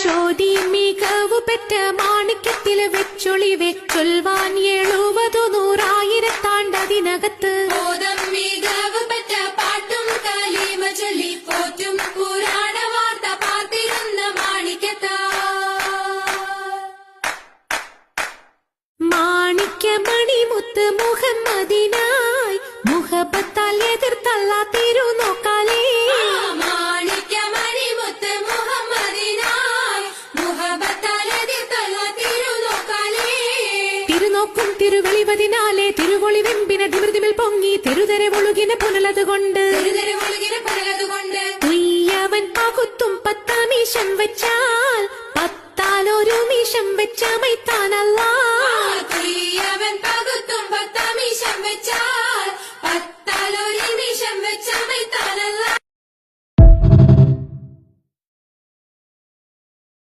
ചോതി മികവു പെറ്റ മാണിക്യത്തില് വെച്ചൊളിവെ ചൊൽവാൻ 70 100,000 മികവ് പെറ്റ പാട്ടും കലീമ ചൊല്ലി പോറ്റും പുരാണ വാർത്ത പാർത്തിരുന്ന മാണിക്യത്ത മാണിക്യമണിമുത്ത് മുഹമ്മദിനായി മുഹബത്താൽ എതിർത്തല്ല തിരുനോക്കാലേ മാണിക്യമണിമുത്ത് മുഹമ്മദിനായി മുഹബത്താൽ എതിർത്തല്ല തിരുനോക്കാലേ തിരുനോക്കും തിരുവെളിവതിനാലെ തിരുവൊളി വെമ്പിന ധിമിർതിമിൽ പൊങ്ങി തിരുതരെ ഒഴുകിന പുനലതുകൊണ്ട് തുയ്യവൻ പകുത്തും 10 മീശം വെച്ചാൽ 10 ഒരു മീശം വെച്ച മൈത്താനല്ല